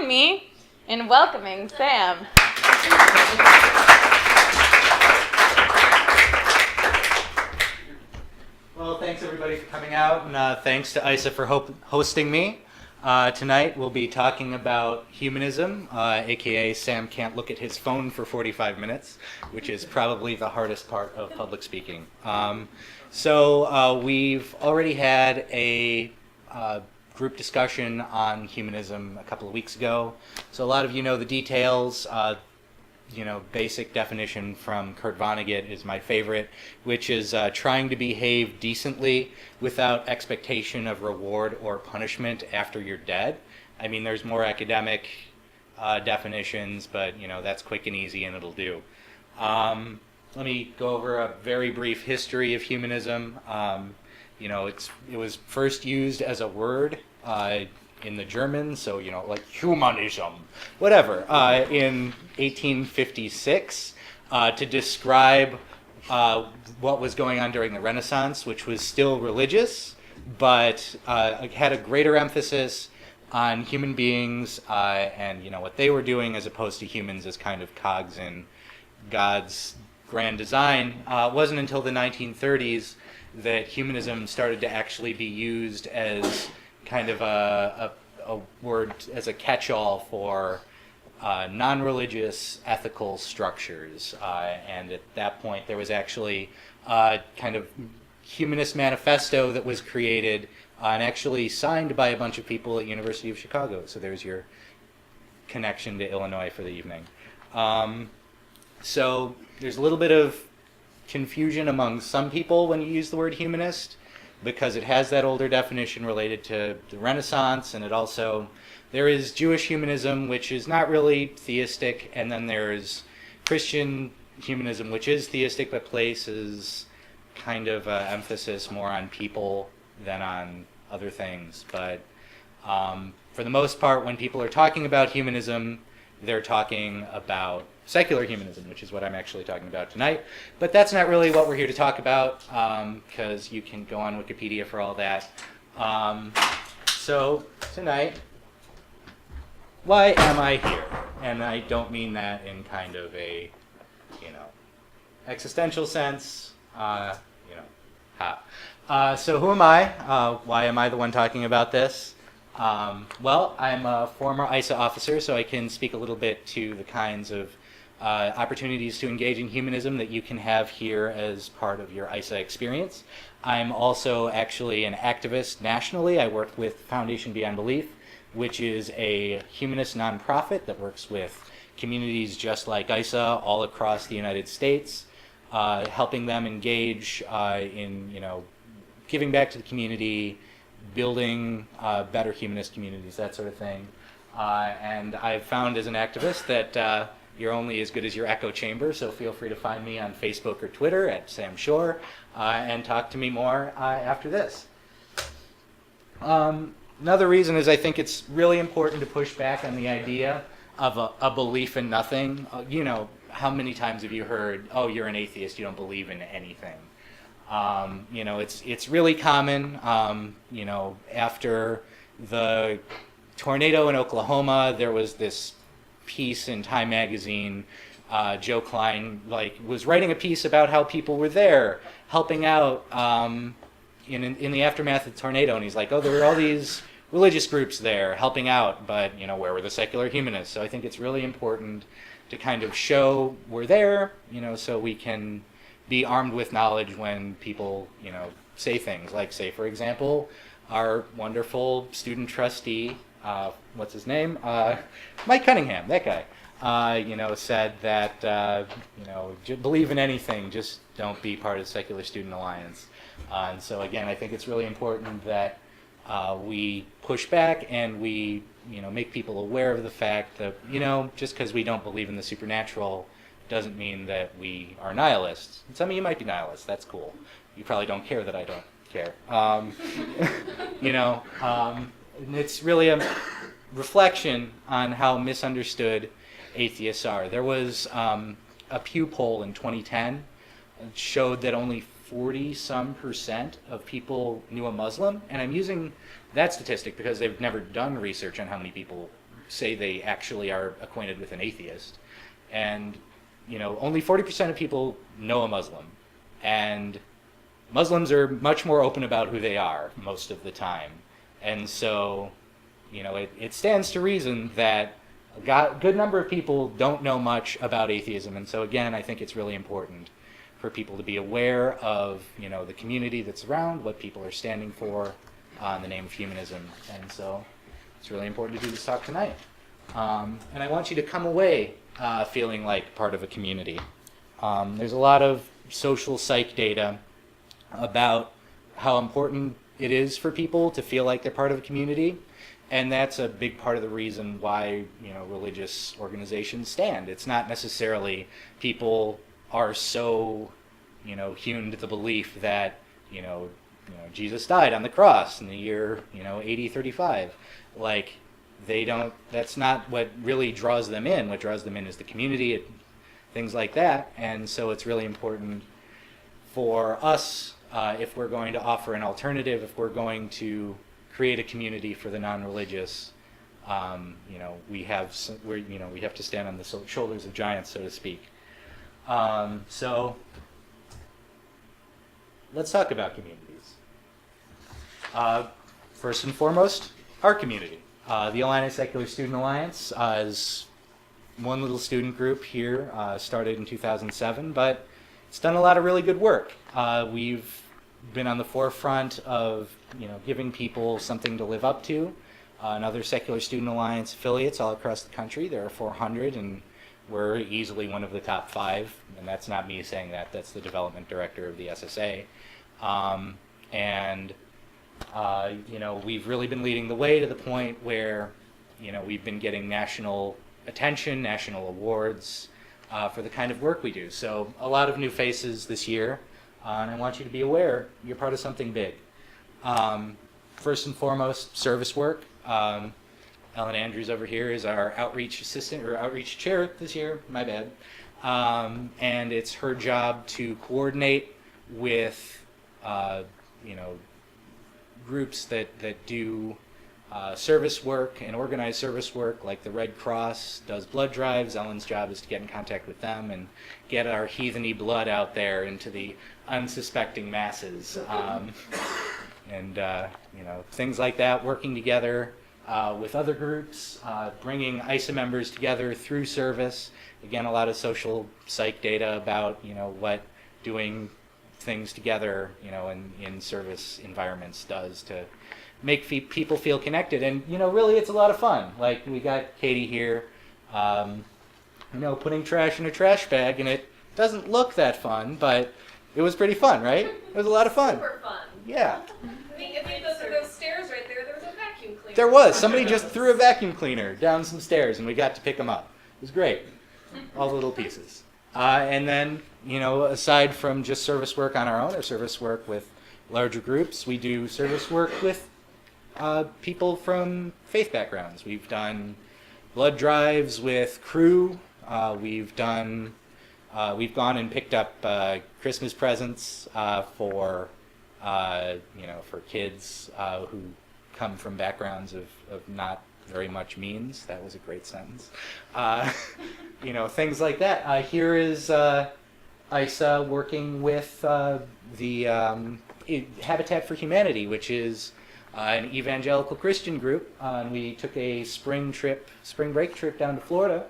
me in welcoming Sam. Well, thanks everybody for coming out, and thanks to ISSA for hosting me. Tonight we'll be talking about humanism, aka Sam can't look at his phone for 45 minutes, which is probably the hardest part of public speaking. So we've already had a group discussion on humanism a couple of weeks ago. So a lot of you know the details. Basic definition from Kurt Vonnegut is my favorite, which is trying to behave decently without expectation of reward or punishment after you're dead. I mean, there's more academic definitions, but that's quick and easy, and it'll do. Let me go over a very brief history of humanism. It was first used as a word in the German, so like Humanism, whatever, in 1856 to describe what was going on during the Renaissance, which was still religious, but had a greater emphasis on human beings and what they were doing, as opposed to humans as kind of cogs in God's grand design. It wasn't until the 1930s that humanism started to actually be used as kind of a word, as a catch-all for non-religious ethical structures. And at that point, there was actually a kind of humanist manifesto that was created and actually signed by a bunch of people at University of Chicago. So there's your connection to Illinois for the evening. So there's a little bit of confusion among some people when you use the word humanist, because it has that older definition related to the Renaissance, and there is Jewish humanism, which is not really theistic, and then there's Christian humanism, which is theistic but places kind of emphasis more on people than on other things. But for the most part, when people are talking about humanism, they're talking about secular humanism, which is what I'm actually talking about tonight. But that's not really what we're here to talk about, because you can go on Wikipedia for all that. So tonight, why am I here? And I don't mean that in kind of a, existential sense. So who am I? Why am I the one talking about this? Well, I'm a former ISSA officer, so I can speak a little bit to the kinds of opportunities to engage in humanism that you can have here as part of your ISSA experience. I'm also actually an activist nationally. I work with Foundation Beyond Belief, which is a humanist nonprofit that works with communities just like ISSA all across the United States, helping them engage in giving back to the community, building better humanist communities, that sort of thing. And I've found as an activist that you're only as good as your echo chamber, so feel free to find me on Facebook or Twitter at Sam Shore and talk to me more after this. Another reason is I think it's really important to push back on the idea of a belief in nothing. How many times have you heard, oh, you're an atheist, you don't believe in anything? It's really common. After the tornado in Oklahoma, there was this piece in Time magazine. Joe Klein was writing a piece about how people were there helping out in the aftermath of the tornado, and he's like, oh, there were all these religious groups there helping out, but where were the secular humanists? So I think it's really important to kind of show we're there, so we can be armed with knowledge when people, say things like, say, for example, our wonderful student trustee, what's his name? Mike Cunningham, that guy, said that, believe in anything, just don't be part of the Secular Student Alliance. And so, again, I think it's really important that we push back and we, make people aware of the fact that, just because we don't believe in the supernatural doesn't mean that we are nihilists. And some of you might be nihilists. That's cool. You probably don't care that I don't care. And it's really a reflection on how misunderstood atheists are. There was a Pew poll in 2010 that showed that only 40-some% of people knew a Muslim, and I'm using that statistic because they've never done research on how many people say they actually are acquainted with an atheist. And, only 40% of people know a Muslim. And Muslims are much more open about who they are most of the time. And so, it stands to reason that a good number of people don't know much about atheism. And so, again, I think it's really important for people to be aware of, the community that's around, what people are standing for in the name of humanism. And so it's really important to do this talk tonight. And I want you to come away feeling like part of a community. There's a lot of social psych data about how important it is for people to feel like they're part of a community. And that's a big part of the reason why, religious organizations stand. It's not necessarily people are so, hewn to the belief that, Jesus died on the cross in the year, AD 35. Like, that's not what really draws them in. What draws them in is the community, things like that. And so it's really important for us, if we're going to offer an alternative, if we're going to create a community for the non-religious, we have to stand on the shoulders of giants, so to speak. So let's talk about communities. First and foremost, our community. The Illini Secular Student Alliance is one little student group here, started in 2007, but it's done a lot of really good work. We've been on the forefront of giving people something to live up to. And other Secular Student Alliance affiliates all across the country, there are 400, and we're easily one of the top 5. And that's not me saying that, that's the development director of the ISSA. We've really been leading the way to the point where we've been getting national attention, national awards for the kind of work we do. So a lot of new faces this year, and I want you to be aware you're part of something big. First and foremost, service work. Ellen Andrews over here is our outreach assistant, or outreach chair this year, my bad. And it's her job to coordinate with, groups that do service work and organize service work, like the Red Cross does blood drives. Ellen's job is to get in contact with them and get our heatheny blood out there into the unsuspecting masses. Things like that, working together with other groups, bringing ISSA members together through service. Again, a lot of social psych data about, what doing things together, in service environments does to make people feel connected. And, really it's a lot of fun. Like, we got Katie here, putting trash in a trash bag, and it doesn't look that fun, but it was pretty fun, right? It was a lot of fun. Super fun. Yeah. I think those stairs right there, there was a vacuum cleaner. There was. Somebody just threw a vacuum cleaner down some stairs, and we got to pick them up. It was great. All the little pieces. And then, aside from just service work on our own or service work with larger groups, we do service work with people from faith backgrounds. We've done blood drives with Crew. We've gone and picked up Christmas presents for kids who come from backgrounds of not very much means. That was a great sentence. Things like that. Here is ISSA working with the Habitat for Humanity, which is an evangelical Christian group. And we took a spring break trip down to Florida,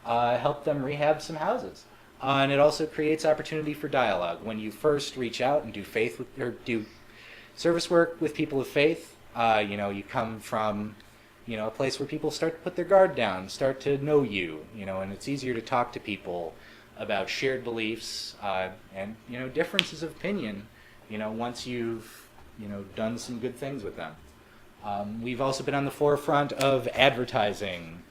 helped them rehab some houses. And it also creates opportunity for dialogue. When you first reach out and do service work with people of faith, you come from a place where people start to put their guard down, start to know you, and it's easier to talk to people about shared beliefs and differences of opinion, once you've done some good things with them. We've also been on the forefront of advertising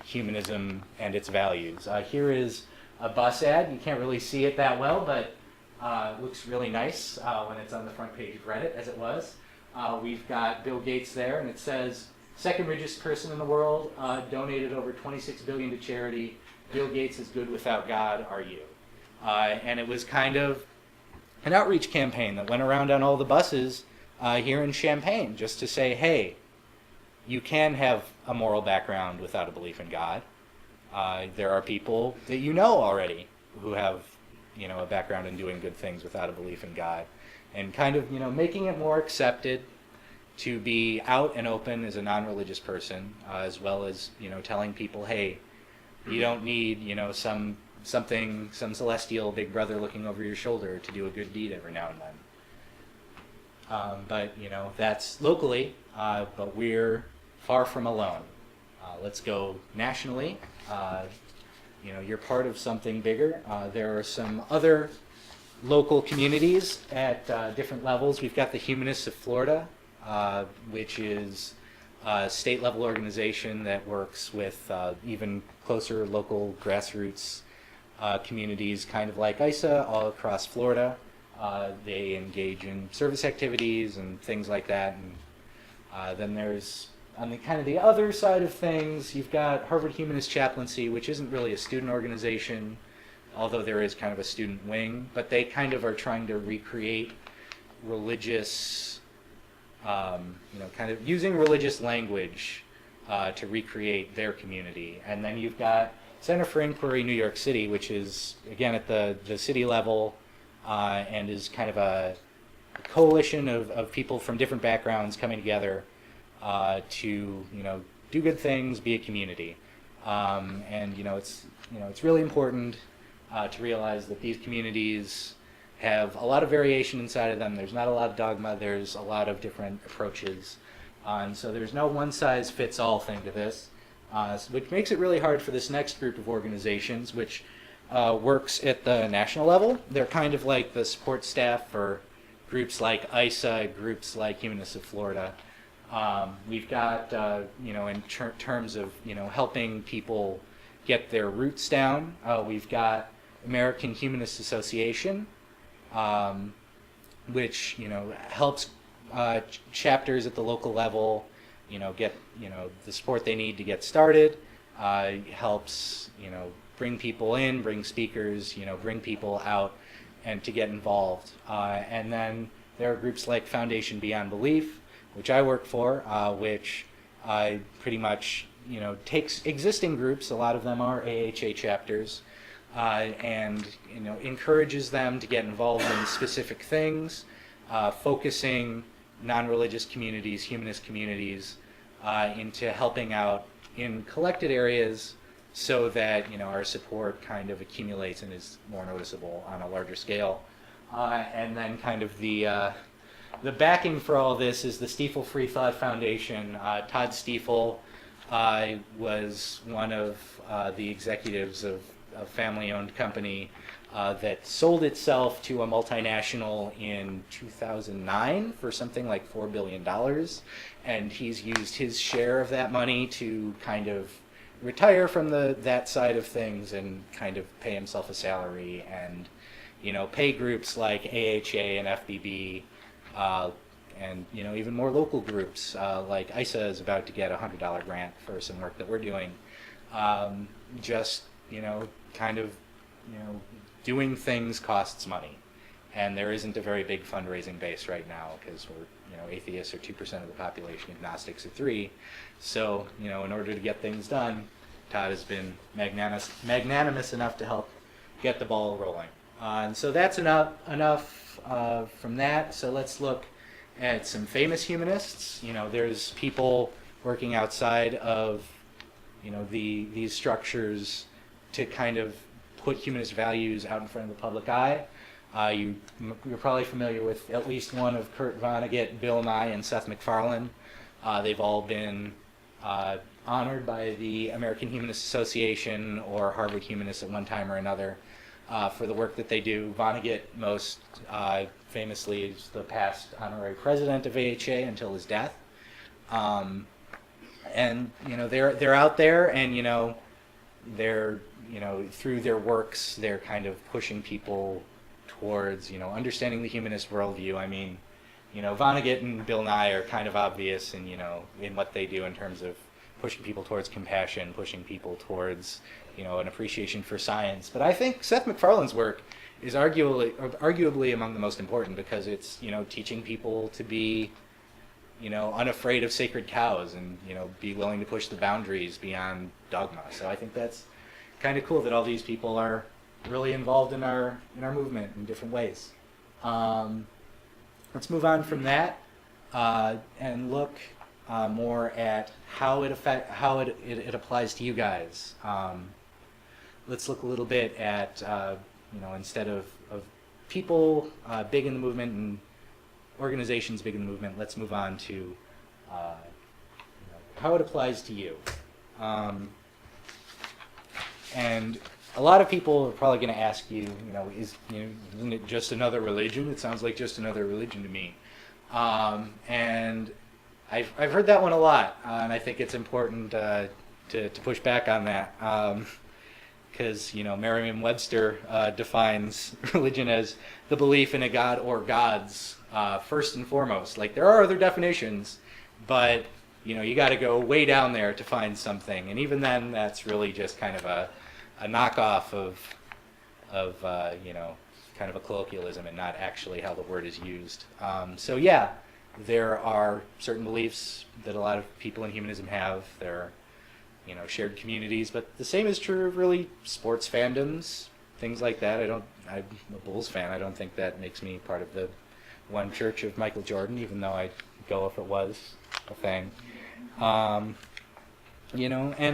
humanism and its values. Here is a bus ad. You can't really see it that well, but it looks really nice when it's on the front page of Reddit, as it was. We've got Bill Gates there, and it says, second richest person in the world, donated over $26 billion to charity. Bill Gates is good without God, are you? And it was kind of an outreach campaign that went around on all the buses here in Champaign, just to say, hey, you can have a moral background without a belief in God. There are people that you know already who have, a background in doing good things without a belief in God, and kind of, making it more accepted to be out and open as a non-religious person, as well as, telling people, hey, you don't need, some celestial big brother looking over your shoulder to do a good deed every now and then. But, that's locally, but we're far from alone. Let's go nationally. You're part of something bigger. There are some other local communities at different levels. We've got the Humanists of Florida, which is a state-level organization that works with even closer local grassroots communities, kind of like ISSA, all across Florida. They engage in service activities and things like that. And then there's, on the kind of the other side of things, you've got Harvard Humanist Chaplaincy, which isn't really a student organization, although there is kind of a student wing, but they kind of are trying to recreate religious, kind of using religious language to recreate their community. And then you've got Center for Inquiry New York City, which is, again, at the city level, and is kind of a coalition of people from different backgrounds coming together to do good things, be a community, and it's really important to realize that these communities have a lot of variation inside of them. There's not a lot of dogma. There's a lot of different approaches, and so there's no one-size-fits-all thing to this, which makes it really hard for this next group of organizations, which works at the national level. They're kind of like the support staff for groups like ISSA, groups like Humanists of Florida. We've got, in terms of, helping people get their roots down, we've got American Humanist Association, which, helps chapters at the local level, get, the support they need to get started, helps, bring people in, bring speakers, bring people out and to get involved. And then there are groups like Foundation Beyond Belief, which I work for, which pretty much, takes existing groups, a lot of them are AHA chapters, and, encourages them to get involved in specific things, focusing non-religious communities, humanist communities, into helping out in collected areas so that, our support kind of accumulates and is more noticeable on a larger scale. And then kind of the backing for all this is the Stiefel Free Thought Foundation. Todd Stiefel was one of the executives of a family-owned company that sold itself to a multinational in 2009 for something like $4 billion. And he's used his share of that money to kind of retire from that side of things and kind of pay himself a salary and, pay groups like AHA and FBB, and even more local groups like ISSA is about to get a $100 grant for some work that we're doing. Just kind of doing things costs money, and there isn't a very big fundraising base right now because we're atheists are 2% of the population, agnostics are 3%. So in order to get things done, Todd has been magnanimous enough to help get the ball rolling. And so that's enough from that. So let's look at some famous humanists. There's people working outside of, these structures to kind of put humanist values out in front of the public eye. You're probably familiar with at least one of Kurt Vonnegut, Bill Nye, and Seth MacFarlane. They've all been honored by the American Humanist Association or Harvard Humanists at one time or another for the work that they do. Vonnegut most famously is the past honorary president of AHA until his death. And they're out there, and they're through their works they're kind of pushing people towards understanding the humanist worldview. I mean, Vonnegut and Bill Nye are kind of obvious in in what they do in terms of pushing people towards compassion, pushing people towards an appreciation for science. But I think Seth MacFarlane's work is arguably among the most important because it's teaching people to be unafraid of sacred cows and, be willing to push the boundaries beyond dogma. So I think that's kind of cool that all these people are really involved in our movement in different ways. Let's move on from that and look more at how it applies to you guys. Let's look a little bit at instead of people big in the movement and organizations big in the movement, let's move on to how it applies to you. And a lot of people are probably going to ask you, isn't it just another religion? It sounds like just another religion to me. And I've heard that one a lot, and I think it's important to push back on that. Because Merriam-Webster defines religion as the belief in a god or gods first and foremost. Like, there are other definitions, but you got to go way down there to find something, and even then, that's really just kind of a knockoff of kind of a colloquialism and not actually how the word is used. So yeah, there are certain beliefs that a lot of people in humanism have. There are shared communities, but the same is true of really sports fandoms, things like that. I'm a Bulls fan. I don't think that makes me part of the one church of Michael Jordan, even though I'd go if it was a thing. And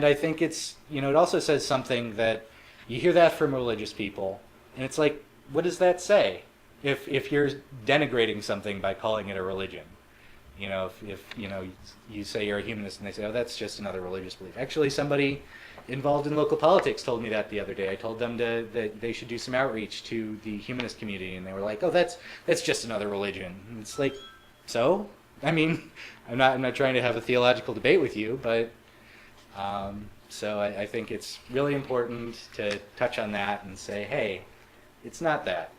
I think it's, it also says something that you hear that from religious people, and it's like, what does that say? If you're denigrating something by calling it a religion, if you say you're a humanist and they say, oh, that's just another religious belief. Actually, somebody involved in local politics told me that the other day. I told them that they should do some outreach to the humanist community, and they were like, oh, that's just another religion. And it's like, so? I mean, I'm not trying to have a theological debate with you, but so I think it's really important to touch on that and say, hey, it's not that,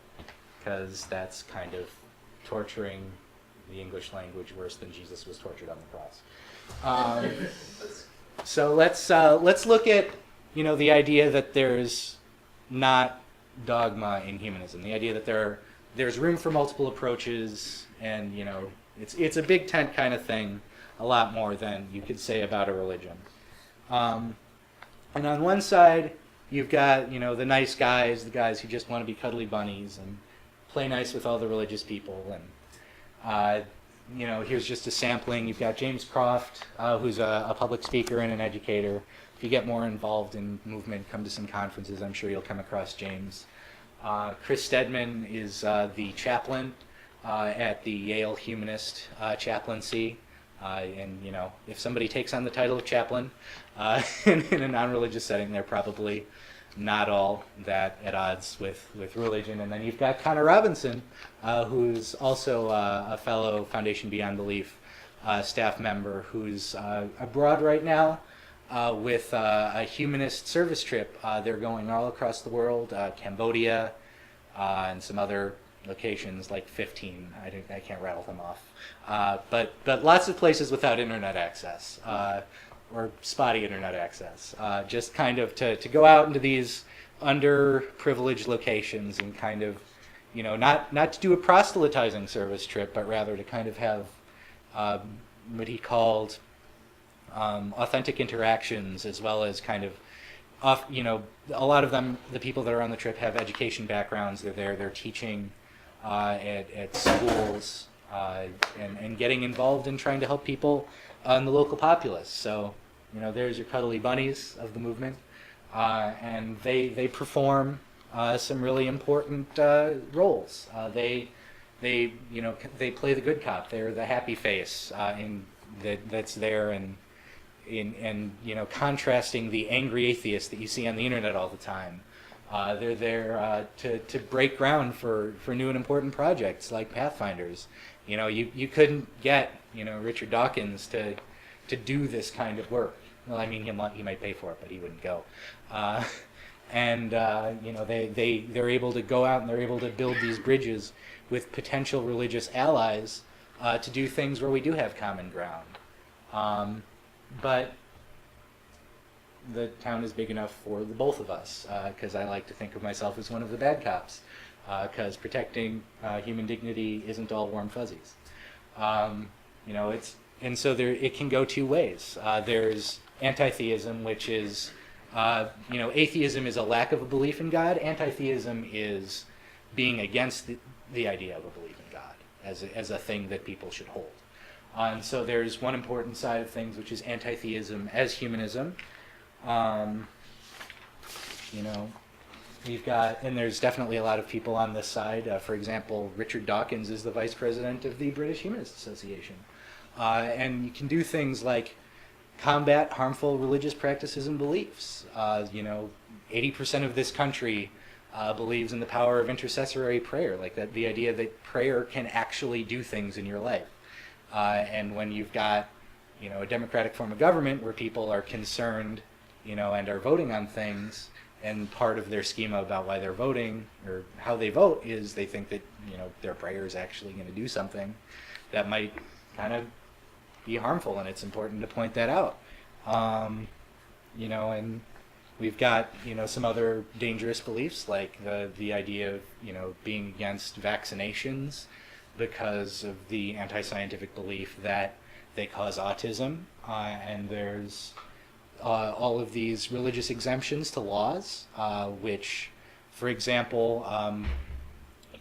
because that's kind of torturing the English language worse than Jesus was tortured on the cross. So let's look at the idea that there's not dogma in humanism, the idea that there's room for multiple approaches, and it's a big tent kind of thing, a lot more than you could say about a religion. And on one side, you've got the nice guys, the guys who just want to be cuddly bunnies and play nice with all the religious people, and here's just a sampling. You've got James Croft, who's a public speaker and an educator. If you get more involved in movement, come to some conferences. I'm sure you'll come across James. Chris Stedman is the chaplain at the Yale Humanist chaplaincy. And if somebody takes on the title of chaplain in a non-religious setting, they're probably not all that at odds with religion. And then you've got Connor Robinson, who's also a fellow Foundation Beyond Belief staff member, who's abroad right now with a humanist service trip. They're going all across the world, Cambodia, and some other locations, like 15. I can't rattle them off. But lots of places without internet access. Or spotty internet access, just kind of to go out into these underprivileged locations and kind of, not to do a proselytizing service trip, but rather to kind of have what he called authentic interactions, as well as kind of, a lot of them, the people that are on the trip have education backgrounds. They're teaching at schools and getting involved in trying to help people in the local populace. So, there's your cuddly bunnies of the movement, and they perform some really important roles. They play the good cop. They're the happy face that's there, and in contrasting the angry atheist that you see on the internet all the time. They're there to break ground for new and important projects like Pathfinders. You couldn't get Richard Dawkins to do this kind of work. Well, I mean, he might pay for it, but he wouldn't go. They're able to go out and they're able to build these bridges with potential religious allies to do things where we do have common ground. But the town is big enough for the both of us, because I like to think of myself as one of the bad cops, because protecting human dignity isn't all warm fuzzies. And so it can go two ways. There's anti-theism, which is, atheism is a lack of a belief in God. Anti-theism is being against the idea of a belief in God as a thing that people should hold. And so there's one important side of things, which is anti-theism as humanism. And there's definitely a lot of people on this side. For example, Richard Dawkins is the vice president of the British Humanist Association. And you can do things like combat harmful religious practices and beliefs. 80% of this country believes in the power of intercessory prayer, like that, the idea that prayer can actually do things in your life. And when you've got, a democratic form of government where people are concerned, and are voting on things, and part of their schema about why they're voting or how they vote is they think that, their prayer is actually going to do something that might kind of be harmful, and it's important to point that out. And we've got, some other dangerous beliefs, like the idea of, being against vaccinations because of the anti-scientific belief that they cause autism. And there's all of these religious exemptions to laws, which, for example,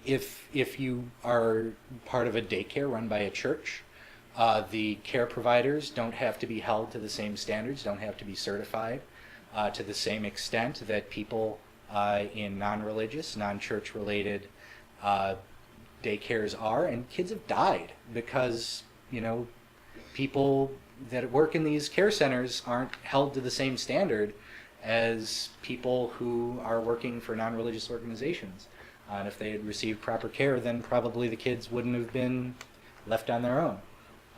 if you are part of a daycare run by a church, the care providers don't have to be held to the same standards, don't have to be certified to the same extent that people in non-religious, non-church related daycares are. And kids have died because, people that work in these care centers aren't held to the same standard as people who are working for non-religious organizations. And if they had received proper care, then probably the kids wouldn't have been left on their own.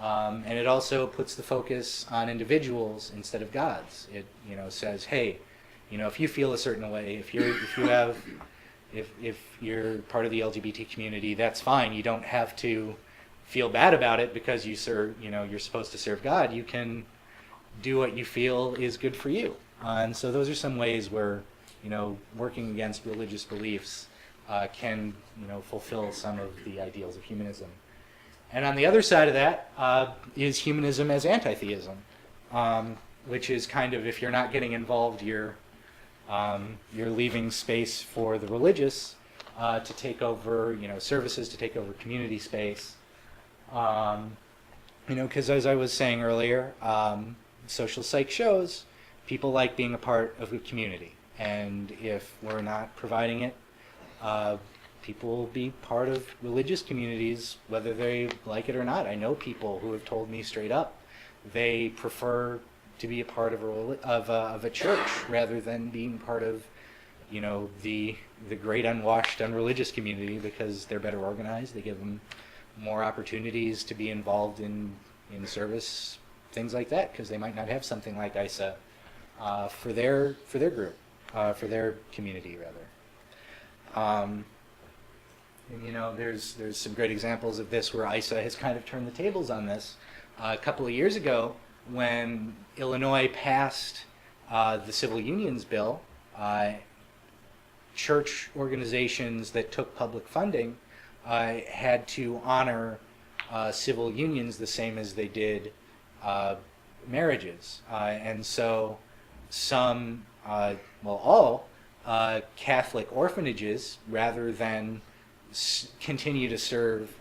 And it also puts the focus on individuals instead of gods. It says, hey, if you feel a certain way, if you're part of the LGBT community, that's fine. You don't have to feel bad about it because you're supposed to serve God. You can do what you feel is good for you. And so those are some ways where, working against religious beliefs can, fulfill some of the ideals of humanism. And on the other side of that is humanism as anti-theism, which is kind of, if you're not getting involved, you're leaving space for the religious to take over, services, to take over community space. Because as I was saying earlier, social psych shows people like being a part of a community. And if we're not providing it, people will be part of religious communities, whether they like it or not. I know people who have told me straight up they prefer to be a part of a church rather than being part of, the great unwashed, unreligious community, because they're better organized. They give them more opportunities to be involved in service, things like that, because they might not have something like ISSA for their group, for their community rather. There's some great examples of this where ISSA has kind of turned the tables on this. A couple of years ago, when Illinois passed the Civil Unions Bill, church organizations that took public funding had to honor civil unions the same as they did marriages. And so all Catholic orphanages, rather than continue to serve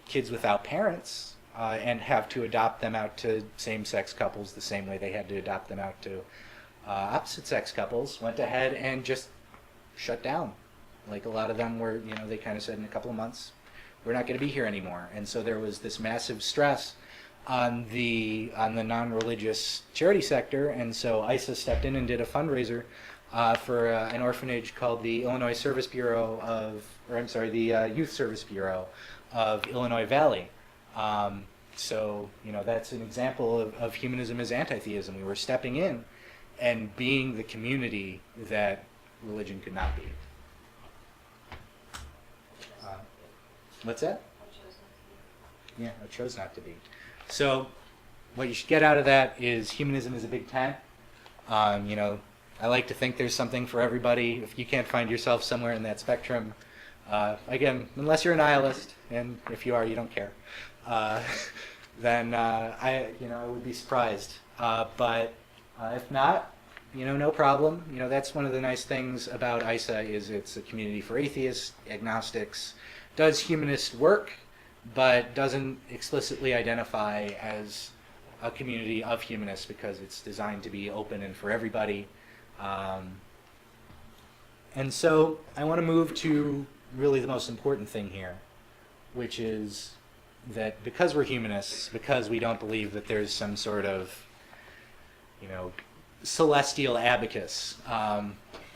kids without parents and have to adopt them out to same-sex couples the same way they had to adopt them out to opposite-sex couples, went ahead and just shut down. Like, a lot of them were, they kind of said in a couple of months, we're not going to be here anymore. And so there was this massive stress on the non-religious charity sector, and so ISSA stepped in and did a fundraiser for an orphanage called the Illinois Service Bureau the Youth Service Bureau of Illinois Valley. So that's an example of humanism as anti-theism. We were stepping in and being the community that religion could not be. What's that? Yeah, it chose not to be. So what you should get out of that is humanism is a big tent. I like to think there's something for everybody. If you can't find yourself somewhere in that spectrum, again, unless you're a nihilist, and if you are, you don't care. then I would be surprised. But if not, no problem. That's one of the nice things about ISSA is it's a community for atheists, agnostics, does humanist work, but doesn't explicitly identify as a community of humanists because it's designed to be open and for everybody. And so I want to move to really the most important thing here, which is that because we're humanists, because we don't believe that there's some sort of, celestial abacus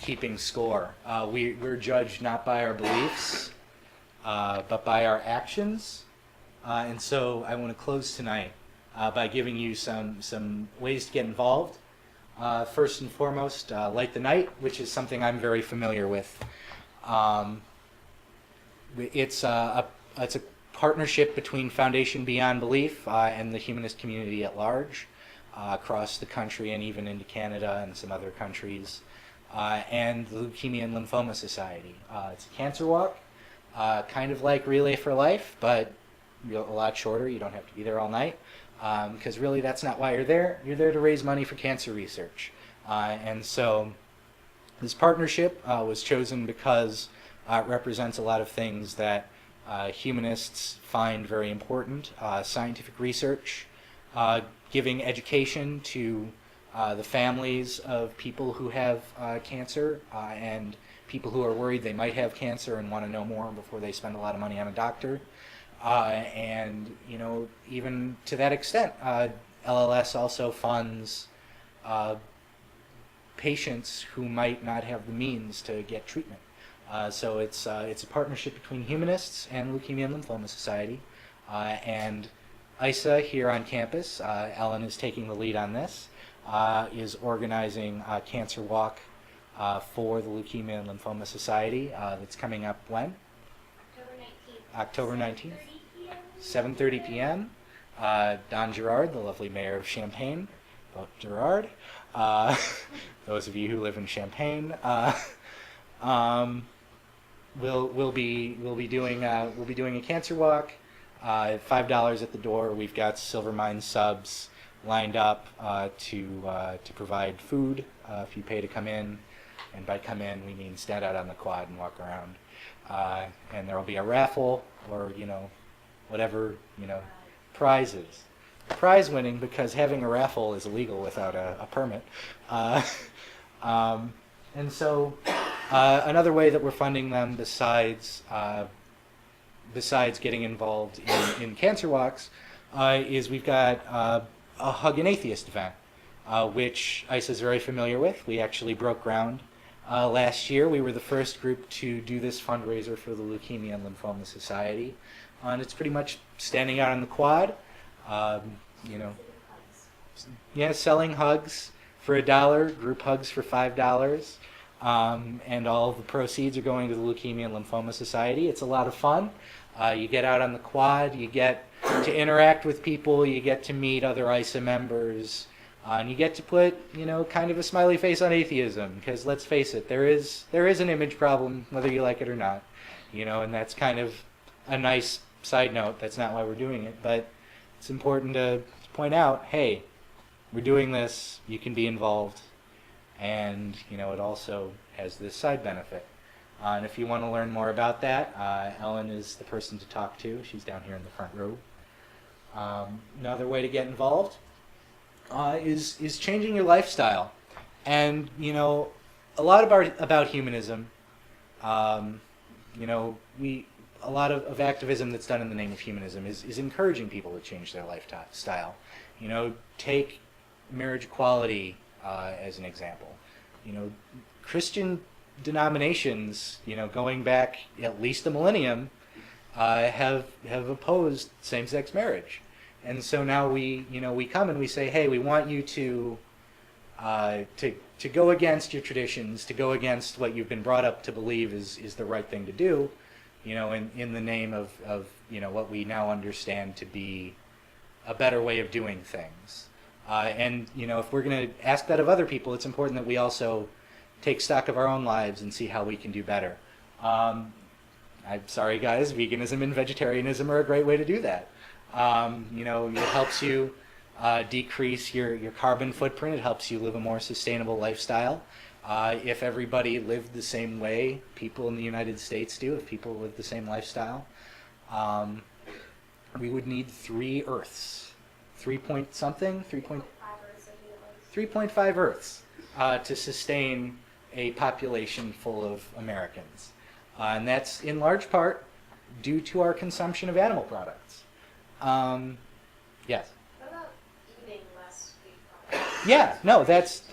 keeping score, we're judged not by our beliefs, but by our actions. And so I want to close tonight by giving you some ways to get involved. First and foremost, Light the Night, which is something I'm very familiar with. It's a partnership between Foundation Beyond Belief and the humanist community at large, across the country and even into Canada and some other countries, and the Leukemia and Lymphoma Society. It's a cancer walk, kind of like Relay for Life, but a lot shorter. You don't have to be there all night, because really that's not why you're there. You're there to raise money for cancer research. And so this partnership was chosen because it represents a lot of things that humanists find very important. Scientific research, giving education to the families of people who have cancer and people who are worried they might have cancer and want to know more before they spend a lot of money on a doctor. And, even to that extent, LLS also funds patients who might not have the means to get treatment. So it's a partnership between humanists and Leukemia and Lymphoma Society. And ISSA here on campus, Ellen is taking the lead on this, is organizing a cancer walk for the Leukemia and Lymphoma Society that's coming up when? October 19th. 7:30 p.m. Don Gerard, the lovely mayor of Champaign, vote Gerard. Those of you who live in Champaign, we'll be doing a cancer walk. $5 at the door. We've got Silvermine subs lined up to provide food if you pay to come in, and by come in we mean stand out on the quad and walk around. And there will be a raffle or whatever prizes. Prize winning, because having a raffle is illegal without a permit. And so another way that we're funding them besides getting involved in cancer walks is we've got a Hug an Atheist event, which ISSA is very familiar with. We actually broke ground last year. We were the first group to do this fundraiser for the Leukemia and Lymphoma Society. And it's pretty much standing out on the quad, selling hugs for $1, group hugs for $5, and all of the proceeds are going to the Leukemia and Lymphoma Society. It's a lot of fun. You get out on the quad, you get to interact with people, you get to meet other ISSA members, and you get to put, kind of a smiley face on atheism, because let's face it, there is an image problem, whether you like it or not, and that's kind of a nice side note. That's not why we're doing it, but it's important to point out, hey, we're doing this, you can be involved, and, it also has this side benefit. And if you want to learn more about that, Ellen is the person to talk to. She's down here in the front row. Another way to get involved is changing your lifestyle. And, a lot about humanism, a lot of activism that's done in the name of humanism is encouraging people to change their lifestyle. Take marriage equality as an example. Christian denominations, going back at least a millennium, have opposed same-sex marriage, and so now we come and we say, hey, we want you to go against your traditions, to go against what you've been brought up to believe is the right thing to do, in the name of what we now understand to be a better way of doing things. And if we're going to ask that of other people, it's important that we also take stock of our own lives and see how we can do better. I'm sorry, guys, veganism and vegetarianism are a great way to do that. It helps you decrease your carbon footprint. It helps you live a more sustainable lifestyle. If everybody lived the same way people in the United States do, if people lived the same lifestyle, we would need 3 Earths. 3.5 Earths to sustain a population full of Americans. And that's in large part due to our consumption of animal products. Yes? What about eating less wheat products? Yeah, no,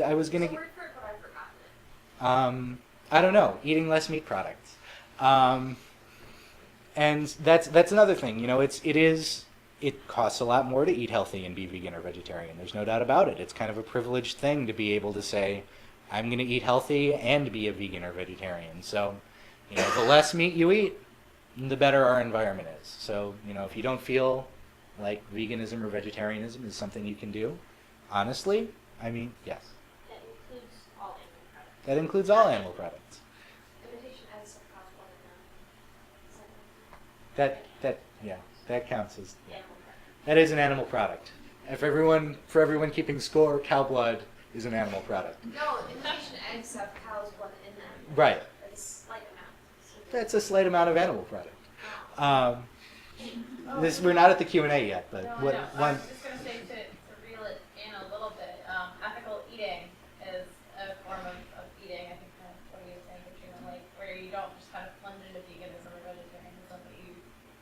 I was going to... There's a word for it, but I've forgotten it. I don't know, eating less meat products. And that's another thing, it costs a lot more to eat healthy and be vegan or vegetarian. There's no doubt about it. It's kind of a privileged thing to be able to say, I'm going to eat healthy and be a vegan or vegetarian. So, the less meat you eat, the better our environment is. So, if you don't feel like veganism or vegetarianism is something you can do, honestly, yes. That includes all animal products. That includes all animal products. Imitation eggs are possible That counts as, animal product. that is an animal product. For everyone keeping score, cow blood is an animal product. No, imitation eggs have cow's blood in them. Right. But it's a slight amount. That's a slight amount of animal product. We're not at the Q&A yet, but No, what I know. I one? was just going to say to reel it in a little bit, ethical eating is a form of eating, I think kind of what you were saying, Katrina, like where you don't just kind of plunge into veganism or vegetarianism, but you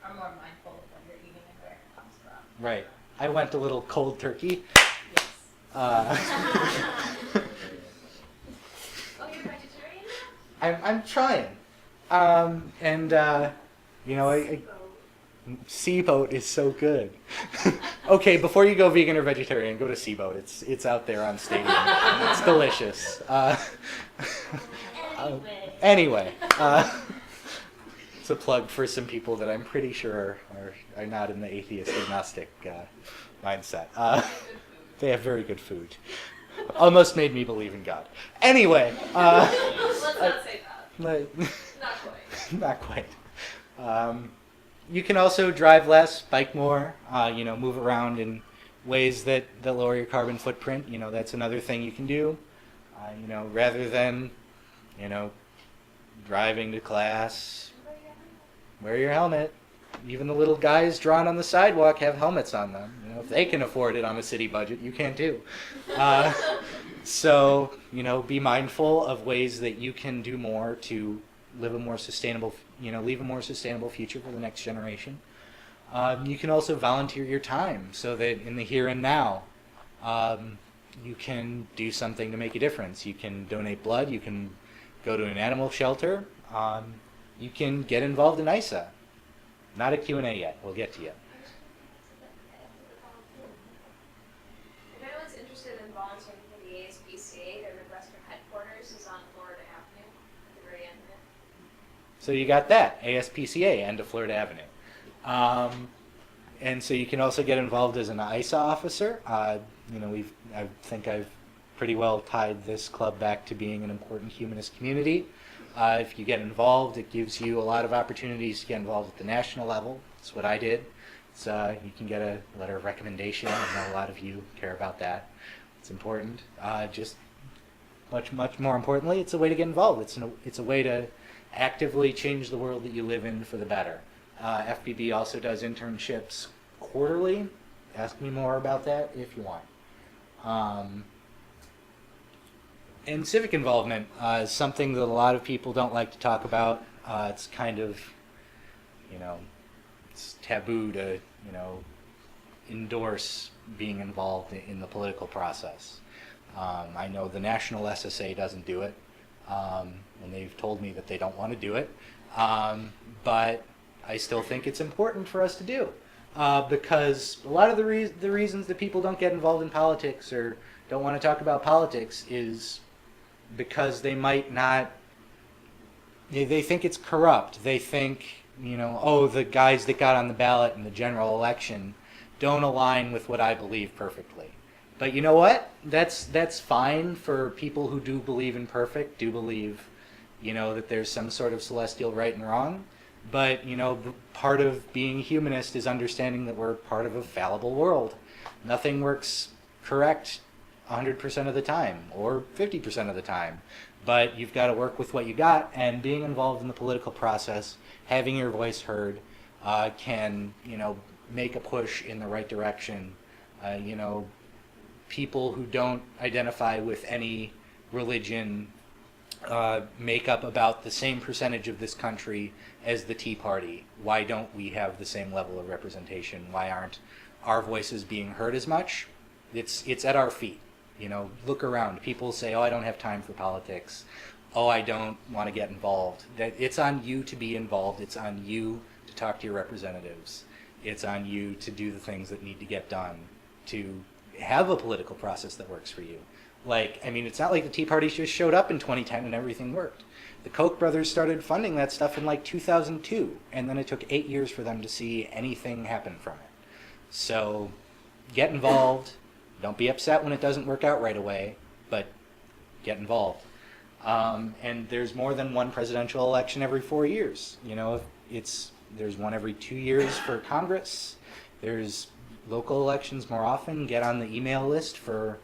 are more mindful of what you're eating and where it comes from. Right. I went a little cold turkey. Yes. Oh, you're vegetarian now? I'm trying. Seaboat is so good. Okay, before you go vegan or vegetarian, go to Seaboat. It's out there on Stadium. It's delicious. Anyway, it's a plug for some people that I'm pretty sure are not in the atheist agnostic mindset. They have very good food. Almost made me believe in God. Anyway. Let's not say that. Not quite. Not quite. You can also drive less, bike more, move around in ways that lower your carbon footprint. That's another thing you can do. Rather than, driving to class, wear your helmet. Even the little guys drawn on the sidewalk have helmets on them. If they can afford it on a city budget, you can too. So, be mindful of ways that you can do more to live a more sustainable, leave a more sustainable future for the next generation. You can also volunteer your time so that in the here and now, you can do something to make a difference. You can donate blood. You can go to an animal shelter. You can get involved in ISSA. Not a Q&A yet. We'll get to you. If anyone's interested in volunteering for the ASPCA, their Midwestern headquarters is on Florida Avenue at the very end of it. So you got that, ASPCA, end of Florida Avenue. And so you can also get involved as an ISSA officer. I think I've pretty well tied this club back to being an important humanist community. If you get involved, it gives you a lot of opportunities to get involved at the national level. That's what I did. So you can get a letter of recommendation. I know a lot of you care about that. It's important. Just much more importantly, it's a way to get involved. It's a way to actively change the world that you live in for the better. FBB also does internships quarterly. Ask me more about that if you want. And civic involvement is something that a lot of people don't like to talk about. It's kind of, it's taboo to, endorse being involved in the political process. I know the National SSA doesn't do it, and they've told me that they don't want to do it. But I still think it's important for us to do, because a lot of the reasons that people don't get involved in politics or don't want to talk about politics is because they might not, they think it's corrupt. They think, the guys that got on the ballot in the general election don't align with what I believe perfectly. But you know what? That's fine for people who do believe in perfect, do believe, that there's some sort of celestial right and wrong. But, part of being a humanist is understanding that we're part of a fallible world. Nothing works correct 100% of the time or 50% of the time. But you've got to work with what you got, and being involved in the political process, having your voice heard, can, make a push in the right direction. People who don't identify with any religion make up about the same percentage of this country as the Tea Party. Why don't we have the same level of representation? Why aren't our voices being heard as much? It's at our feet. Look around. People say, "Oh, I don't have time for politics. Oh, I don't want to get involved." It's on you to be involved. It's on you to talk to your representatives. It's on you to do the things that need to get done to have a political process that works for you. It's not like the Tea Party just showed up in 2010 and everything worked. The Koch brothers started funding that stuff in 2002, and then it took 8 years for them to see anything happen from it. So get involved. Don't be upset when it doesn't work out right away, but get involved. And there's more than one presidential election every 4 years. There's one every 2 years for Congress. There's local elections more often. Get on the email list for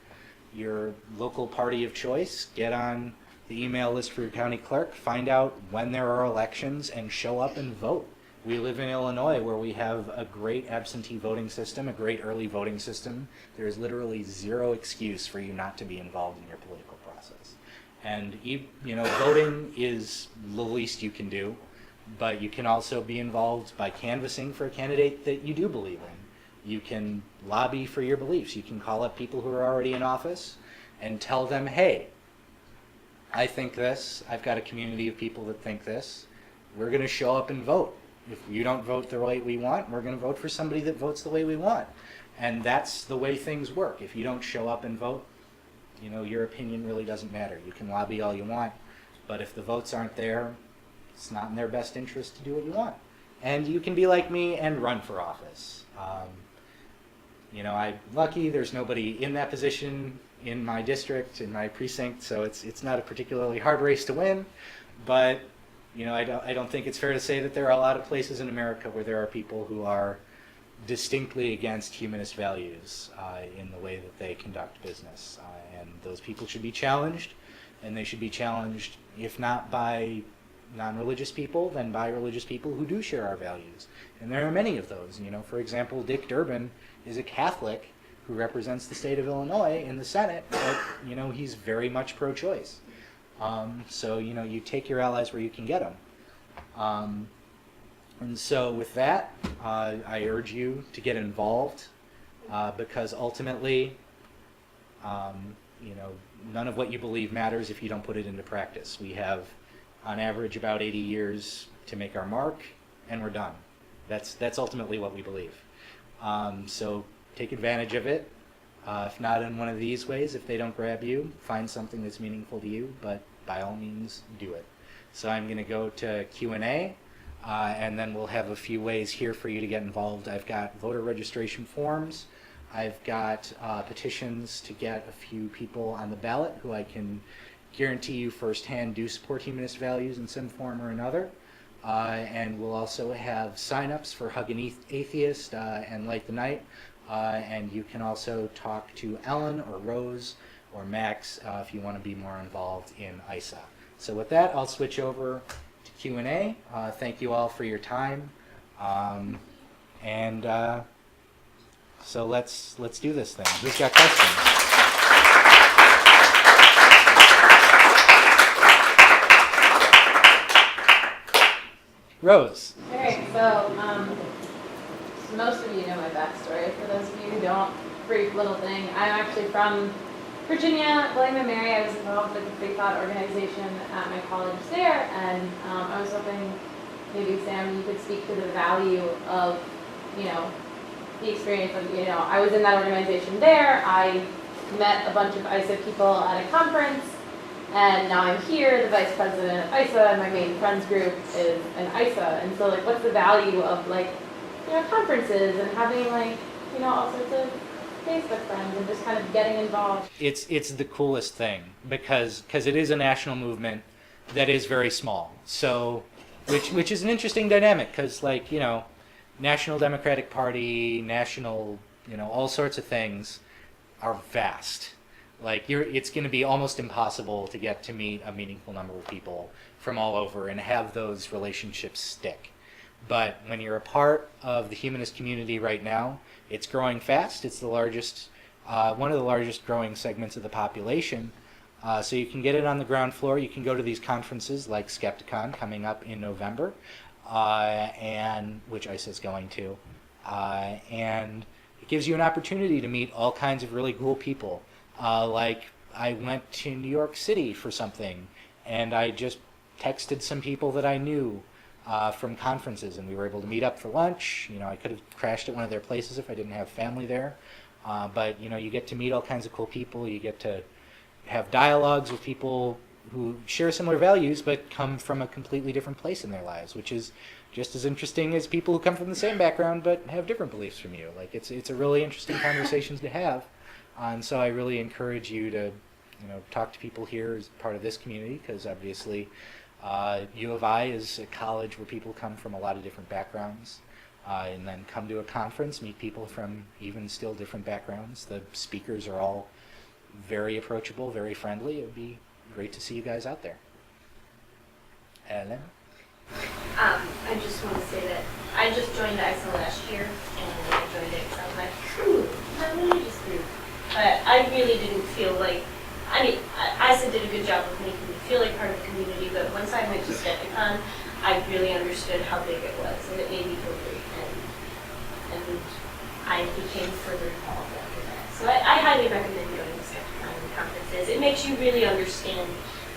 your local party of choice. Get on the email list for your county clerk. Find out when there are elections and show up and vote. We live in Illinois, where we have a great absentee voting system, a great early voting system. There is literally zero excuse for you not to be involved in your political process. And voting is the least you can do, but you can also be involved by canvassing for a candidate that you do believe in. You can lobby for your beliefs. You can call up people who are already in office and tell them, "Hey, I think this. I've got a community of people that think this. We're going to show up and vote. If you don't vote the way we want, we're going to vote for somebody that votes the way we want." And that's the way things work. If you don't show up and vote, your opinion really doesn't matter. You can lobby all you want, but if the votes aren't there, it's not in their best interest to do what you want. And you can be like me and run for office. I'm lucky there's nobody in that position in my district, in my precinct, so it's not a particularly hard race to win, but I don't think it's fair to say that there are a lot of places in America where there are people who are distinctly against humanist values in the way that they conduct business. And those people should be challenged, and they should be challenged, if not by non-religious people, then by religious people who do share our values. And there are many of those. For example, Dick Durbin is a Catholic who represents the state of Illinois in the Senate, but, he's very much pro-choice. So, you take your allies where you can get them. And so with that, I urge you to get involved because ultimately, none of what you believe matters if you don't put it into practice. We have, on average, about 80 years to make our mark, and we're done. That's ultimately what we believe. So take advantage of it. If not in one of these ways, if they don't grab you, find something that's meaningful to you, but by all means, do it. So I'm going to go to Q&A, and then we'll have a few ways here for you to get involved. I've got voter registration forms. I've got petitions to get a few people on the ballot who I can guarantee you firsthand do support humanist values in some form or another. And we'll also have sign-ups for Hug an Atheist and Light the Night. And you can also talk to Ellen or Rose or Max if you want to be more involved in ISSA. So with that, I'll switch over to Q&A. Thank you all for your time. So let's do this thing. Who's got questions? Rose. Okay, so most of you know my backstory. For those of you who don't, brief little thing. I'm actually from Virginia, William and Mary. I was involved with the Free Thought organization at my college there, and I was hoping maybe, Sam, you could speak to the value of, the experience of, I was in that organization there. I met a bunch of ISSA people at a conference, and now I'm here, the vice president of ISSA, and my main friends group is an ISSA. And so, what's the value of, conferences and having, all sorts of Facebook friends and just kind of getting involved? It's the coolest thing because it is a national movement that is very small. So which is an interesting dynamic because, like, National Democratic Party, national, all sorts of things are vast. Like, it's going to be almost impossible to get to meet a meaningful number of people from all over and have those relationships stick. But when you're a part of the humanist community right now, it's growing fast. It's the largest, one of the largest growing segments of the population. So you can get it on the ground floor. You can go to these conferences like Skepticon coming up in November, and which ISSA is going to, and it gives you an opportunity to meet all kinds of really cool people. Like, I went to New York City for something, and I just texted some people that I knew from conferences, and we were able to meet up for lunch. I could have crashed at one of their places if I didn't have family there. But you get to meet all kinds of cool people. You get to have dialogues with people who share similar values but come from a completely different place in their lives, which is just as interesting as people who come from the same background but have different beliefs from you. Like, it's a really interesting conversation to have. And so I really encourage you to talk to people here as part of this community, because obviously U of I is a college where people come from a lot of different backgrounds, and then come to a conference, meet people from even still different backgrounds. The speakers are all very approachable, very friendly. It would be great to see you guys out there. Ellen? I just want to say that I just joined ISSA last year, and I joined it because I was like, I'm a religious group. But I really didn't feel like, ISSA did a good job of making me feel like part of the community, but once I went to Skepticon, I really understood how big it was, and it made me feel great, and I became further involved after that. So I highly recommend going to Skepticon conferences. It makes you really understand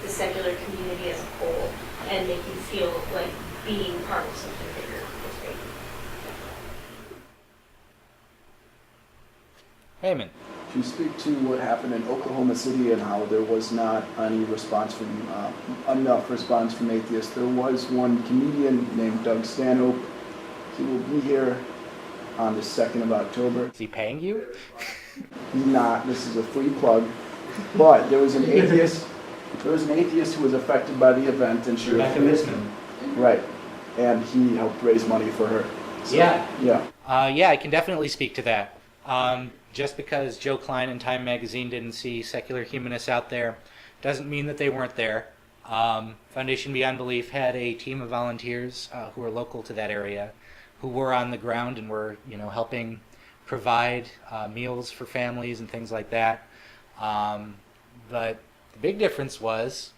the secular community as a whole, and make you feel like being part of something bigger. It's great. Raymond? To speak to what happened in Oklahoma City and how there was not any response from enough response from atheists. There was one comedian named Doug Stanhope. He will be here on the 2nd of October. Is he paying you? He's not. This is a free plug. But there was an atheist. There was an atheist who was affected by the event, and she Rebecca Witzman. Right, and he helped raise money for her. So, yeah. Yeah. I can definitely speak to that. Just because Joe Klein and Time Magazine didn't see secular humanists out there doesn't mean that they weren't there. Foundation Beyond Belief had a team of volunteers who were local to that area, who were on the ground and were, helping provide meals for families and things like that. But the big difference was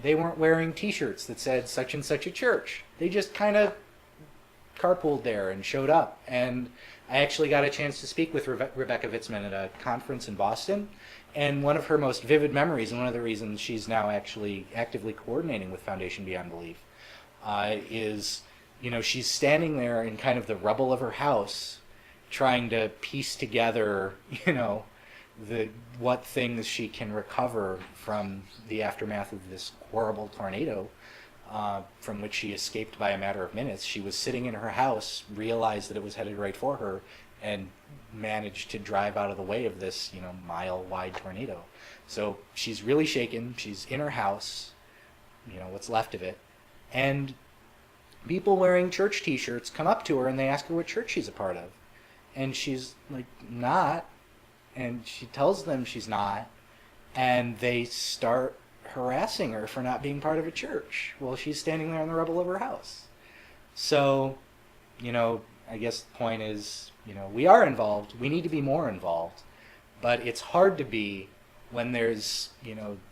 they weren't wearing T-shirts that said such and such a church. They just kind of carpooled there and showed up. And I actually got a chance to speak with Rebecca Witzman at a conference in Boston, and one of her most vivid memories, and one of the reasons she's now actually actively coordinating with Foundation Beyond Belief, is, she's standing there in kind of the rubble of her house, trying to piece together, what things she can recover from the aftermath of this horrible tornado, from which she escaped by a matter of minutes. She was sitting in her house, realized that it was headed right for her, and managed to drive out of the way of this, mile-wide tornado. So she's really shaken. She's in her house, what's left of it. And people wearing church T-shirts come up to her and they ask her what church she's a part of. And she's like, not. And she tells them she's not. And they start harassing her for not being part of a church while she's standing there in the rubble of her house. So, I guess the point is, we are involved. We need to be more involved. But it's hard to be when there's,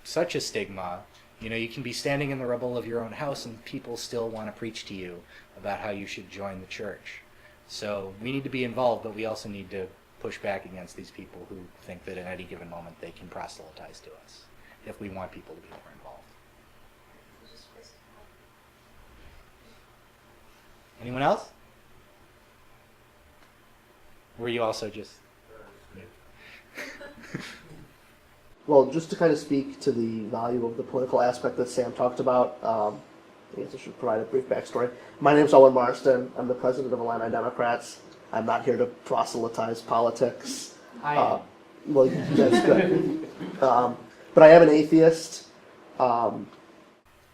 such a stigma. You can be standing in the rubble of your own house and people still want to preach to you about how you should join the church. So we need to be involved, but we also need to push back against these people who think that at any given moment they can proselytize to us, if we want people to be more involved. Anyone else? Were you also just... Well, just to kind of speak to the value of the political aspect that Sam talked about, I guess I should provide a brief backstory. My name's Owen Marston. I'm the president of Illini Democrats. I'm not here to proselytize politics. Well, that's good. But I am an atheist.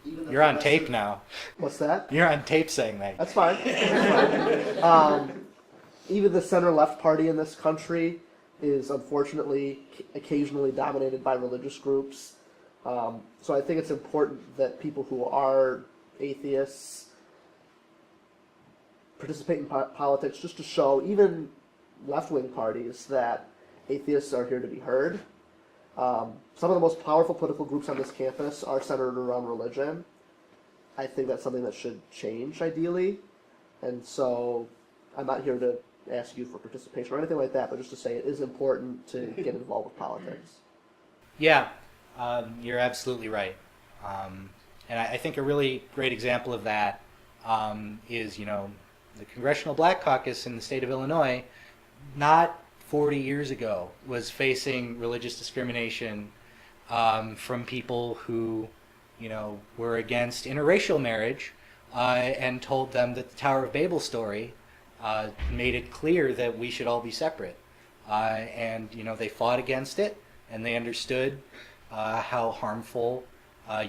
You're on tape now. What's that? You're on tape saying that. That's fine. That's fine. Even the center-left party in this country is unfortunately occasionally dominated by religious groups. So I think it's important that people who are atheists participate in politics, just to show even left-wing parties that atheists are here to be heard. Some of the most powerful political groups on this campus are centered around religion. I think that's something that should change, ideally. And so I'm not here to ask you for participation or anything like that, but just to say it is important to get involved with politics. Yeah, you're absolutely right. And I think a really great example of that is, the Congressional Black Caucus in the state of Illinois, not 40 years ago, was facing religious discrimination from people who, were against interracial marriage and told them that the Tower of Babel story made it clear that we should all be separate. And they fought against it, and they understood how harmful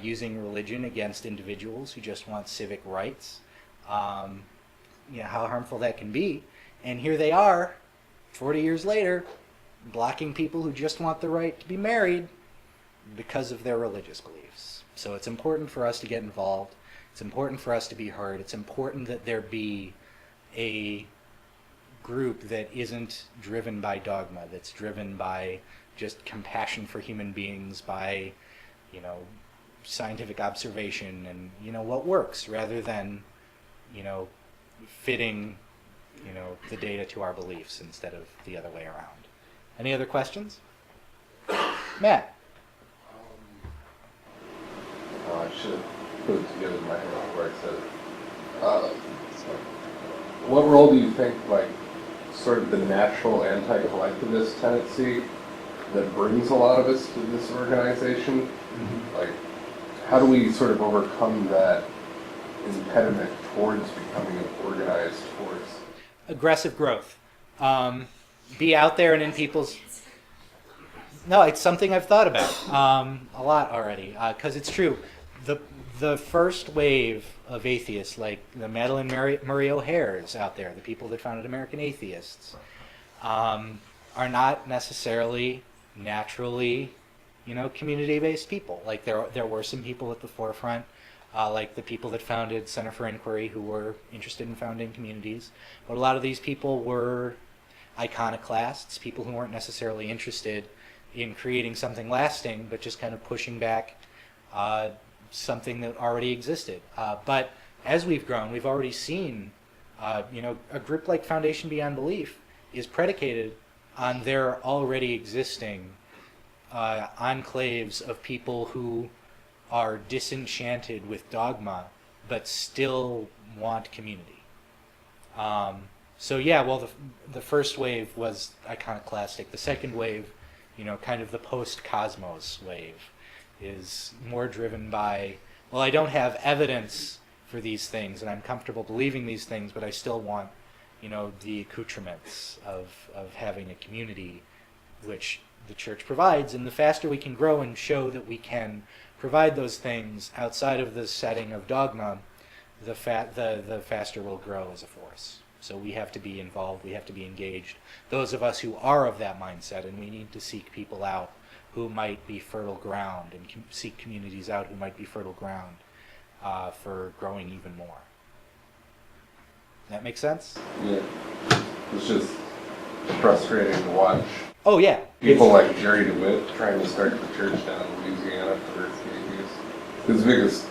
using religion against individuals who just want civic rights, how harmful that can be. And here they are, 40 years later, blocking people who just want the right to be married because of their religious beliefs. So it's important for us to get involved. It's important for us to be heard. It's important that there be a group that isn't driven by dogma, that's driven by just compassion for human beings, by, scientific observation and, what works, rather than, fitting, the data to our beliefs instead of the other way around. Any other questions? Matt? I should have put it together in my head before I said it. What role do you think, sort of the natural anti-collectivist tendency that brings a lot of us to this organization? How do we sort of overcome that impediment towards becoming an organized force? Aggressive growth. Be out there and in people's... No, it's something I've thought about a lot already, because it's true. The first wave of atheists, like the Madeline Murray O'Hares out there, the people that founded American Atheists, are not necessarily naturally, community-based people. Like there were some people at the forefront, like the people that founded Center for Inquiry, who were interested in founding communities. But a lot of these people were iconoclasts, people who weren't necessarily interested in creating something lasting, but just kind of pushing back something that already existed. But as we've grown, we've already seen, a group like Foundation Beyond Belief is predicated on their already existing enclaves of people who are disenchanted with dogma, but still want community. The first wave was iconoclastic. The second wave, kind of the post-cosmos wave, is more driven by, well, I don't have evidence for these things, and I'm comfortable believing these things, but I still want, the accoutrements of having a community, which the church provides. And the faster we can grow and show that we can provide those things outside of the setting of dogma, the faster we'll grow as a force. So we have to be involved, we have to be engaged. Those of us who are of that mindset, and we need to seek people out who might be fertile ground, and seek communities out who might be fertile ground for growing even more. That make sense? Yeah. It's just frustrating to watch. Oh, yeah. People like Jerry DeWitt trying to start the church down in Louisiana for atheists. His biggest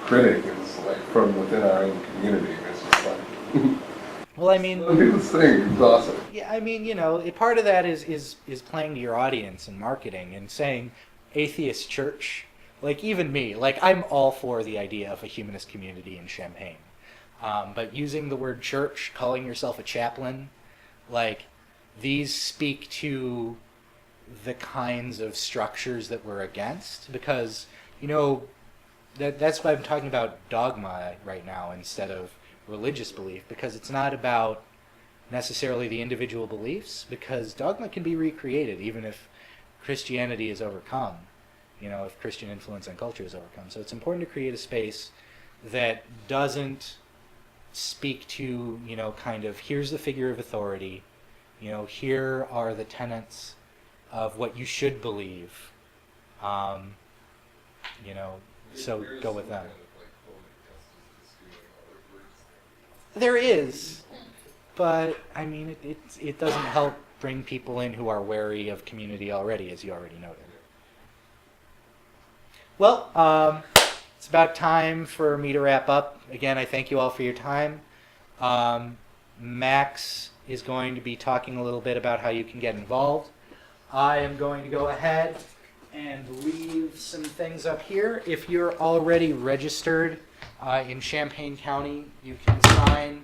critic is from within our own community. It's just Well, I mean, this thing is awesome. Yeah, I mean, part of that is playing to your audience and marketing and saying atheist church. Like, even me, I'm all for the idea of a humanist community in Champaign. But using the word church, calling yourself a chaplain, these speak to the kinds of structures that we're against, because, that's why I'm talking about dogma right now instead of religious belief, because it's not about necessarily the individual beliefs, because dogma can be recreated even if Christianity is overcome. if Christian influence on culture is overcome. So it's important to create a space that doesn't speak to, kind of, here's the figure of authority, here are the tenets of what you should believe, so go with them. There is, but I mean, it doesn't help bring people in who are wary of community already, as you already noted. Well, it's about time for me to wrap up. Again, I thank you all for your time. Max is going to be talking a little bit about how you can get involved. I am going to go ahead and leave some things up here. If you're already registered in Champaign County, you can sign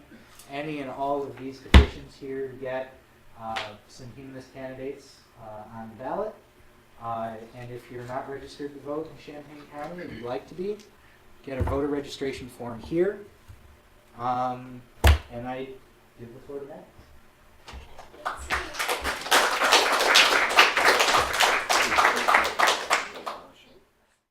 any and all of these petitions here to get some humanist candidates on the ballot. And if you're not registered to vote in Champaign County and you'd like to be, get a voter registration form here. And I give the floor to Matt.